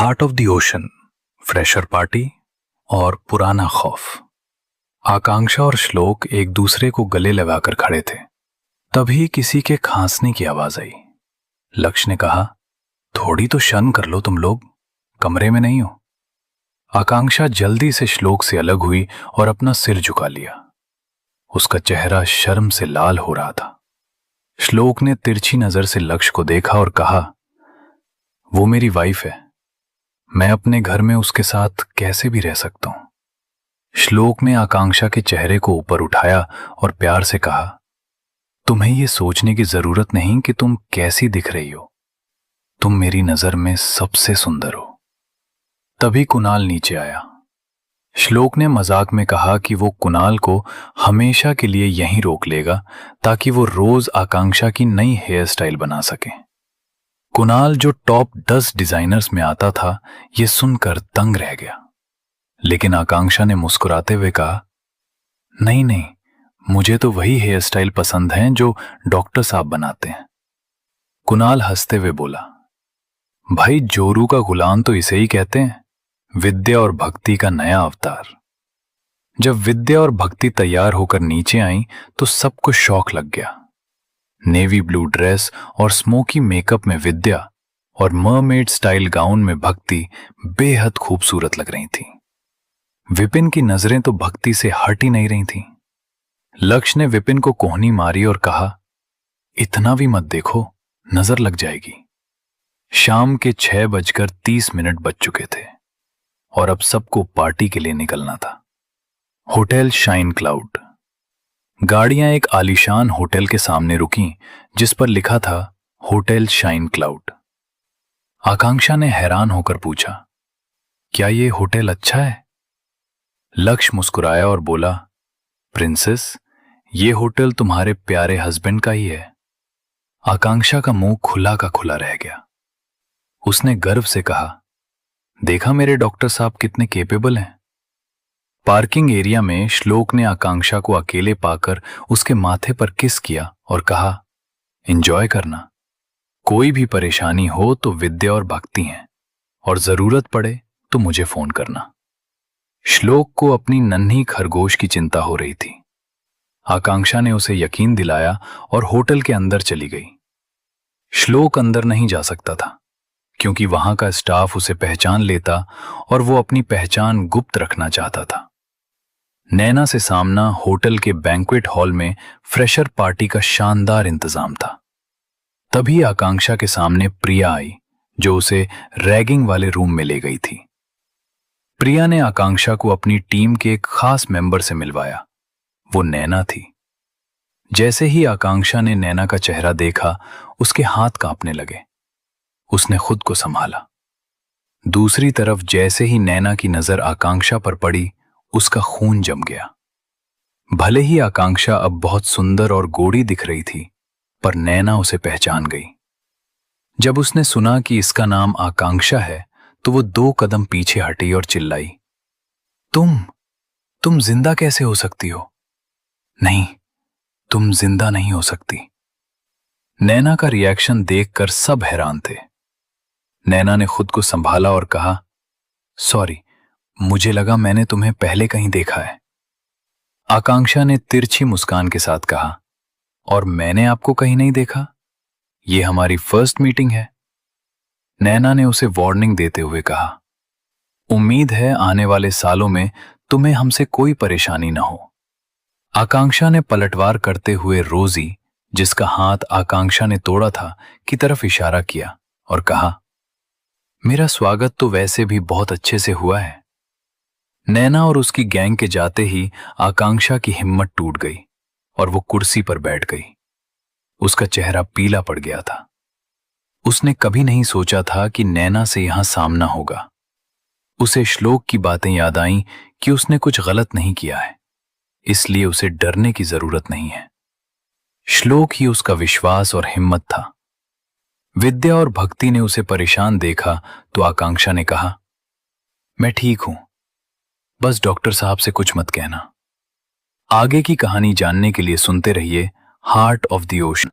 Heart of the ocean, fresher party और पुराना खौफ। आकांक्षा और श्लोक एक दूसरे को गले लगाकर खड़े थे। तभी किसी के खांसने की आवाज आई। लक्ष्य ने कहा, थोड़ी तो शर्म कर लो तुम लोग, कमरे में नहीं हो। आकांक्षा जल्दी से श्लोक से अलग हुई और अपना सिर झुका लिया। उसका चेहरा शर्म से लाल हो रहा था। श्लोक ने तिरछी नजर से लक्ष्य को देखा और कहा, वो मेरी वाइफ है, मैं अपने घर में उसके साथ कैसे भी रह सकता हूं। श्लोक ने आकांक्षा के चेहरे को ऊपर उठाया और प्यार से कहा, तुम्हें यह सोचने की जरूरत नहीं कि तुम कैसी दिख रही हो, तुम मेरी नजर में सबसे सुंदर हो। तभी कुणाल नीचे आया। श्लोक ने मजाक में कहा कि वो कुणाल को हमेशा के लिए यहीं रोक लेगा ताकि वो रोज आकांक्षा की नई हेयर स्टाइल बना सके। कुणाल जो टॉप 10 डिजाइनर्स में आता था, ये सुनकर दंग रह गया। लेकिन आकांक्षा ने मुस्कुराते हुए कहा, नहीं नहीं, मुझे तो वही हेयर स्टाइल पसंद है जो डॉक्टर साहब बनाते हैं। कुणाल हंसते हुए बोला, भाई जोरू का गुलाम तो इसे ही कहते हैं, विद्या और भक्ति का नया अवतार। जब विद्या और भक्ति तैयार होकर नीचे आई तो सबको शौक लग गया। नेवी ब्लू ड्रेस और स्मोकी मेकअप में विद्या और मरमेड स्टाइल गाउन में भक्ति बेहद खूबसूरत लग रही थी। विपिन की नजरें तो भक्ति से हट ही नहीं रही थीं। लक्ष्य ने विपिन को कोहनी मारी और कहा, इतना भी मत देखो, नजर लग जाएगी। शाम के 6:30 बज चुके थे और अब सबको पार्टी के लिए निकलना था। Hotel shine cloud. गाड़ियां एक आलीशान होटल के सामने रुकीं जिस पर लिखा था होटल शाइन क्लाउड। आकांक्षा ने हैरान होकर पूछा, क्या ये होटल अच्छा है? लक्ष्य मुस्कुराया और बोला, प्रिंसेस, ये होटल तुम्हारे प्यारे हस्बैंड का ही है। आकांक्षा का मुंह खुला का खुला रह गया। उसने गर्व से कहा, देखा मेरे डॉक्टर साहब कितने केपेबल हैं। पार्किंग एरिया में श्लोक ने आकांक्षा को अकेले पाकर उसके माथे पर किस किया और कहा, एंजॉय करना, कोई भी परेशानी हो तो विद्या और भक्ति हैं, और जरूरत पड़े तो मुझे फोन करना। श्लोक को अपनी नन्ही खरगोश की चिंता हो रही थी। आकांक्षा ने उसे यकीन दिलाया और होटल के अंदर चली गई। श्लोक अंदर नहीं जा सकता था क्योंकि वहां का स्टाफ उसे पहचान लेता और वो अपनी पहचान गुप्त रखना चाहता था। नैना से सामना होटल के बैंक्वेट हॉल में फ्रेशर पार्टी का शानदार इंतजाम था। तभी आकांक्षा के सामने प्रिया आई जो उसे रैगिंग वाले रूम में ले गई थी। प्रिया ने आकांक्षा को अपनी टीम के एक खास मेंबर से मिलवाया। वो नैना थी। जैसे ही आकांक्षा ने नैना का चेहरा देखा, उसके हाथ कांपने लगे। उसने खुद को संभाला। दूसरी तरफ जैसे ही नैना की नजर आकांक्षा पर पड़ी, उसका खून जम गया। भले ही आकांक्षा अब बहुत सुंदर और गोरी दिख रही थी, पर नैना उसे पहचान गई। जब उसने सुना कि इसका नाम आकांक्षा है तो वो 2 कदम पीछे हटी और चिल्लाई, तुम जिंदा कैसे हो सकती हो? नहीं, तुम जिंदा नहीं हो सकती। नैना का रिएक्शन देखकर सब हैरान थे। नैना ने खुद को संभाला और कहा, सॉरी, मुझे लगा मैंने तुम्हें पहले कहीं देखा है। आकांक्षा ने तिरछी मुस्कान के साथ कहा, और मैंने आपको कहीं नहीं देखा, ये हमारी फर्स्ट मीटिंग है। नैना ने उसे वार्निंग देते हुए कहा, उम्मीद है आने वाले सालों में तुम्हें हमसे कोई परेशानी न हो। आकांक्षा ने पलटवार करते हुए रोजी, जिसका हाथ आकांक्षा ने तोड़ा था, की तरफ इशारा किया और कहा, मेरा स्वागत तो वैसे भी बहुत अच्छे से हुआ है। नैना और उसकी गैंग के जाते ही आकांक्षा की हिम्मत टूट गई और वो कुर्सी पर बैठ गई। उसका चेहरा पीला पड़ गया था। उसने कभी नहीं सोचा था कि नैना से यहां सामना होगा। उसे श्लोक की बातें याद आईं कि उसने कुछ गलत नहीं किया है, इसलिए उसे डरने की जरूरत नहीं है। श्लोक ही उसका विश्वास और हिम्मत था। विद्या और भक्ति ने उसे परेशान देखा तो आकांक्षा ने कहा, मैं ठीक हूं, बस डॉक्टर साहब से कुछ मत कहना। आगे की कहानी जानने के लिए सुनते रहिए हार्ट ऑफ द ओशन।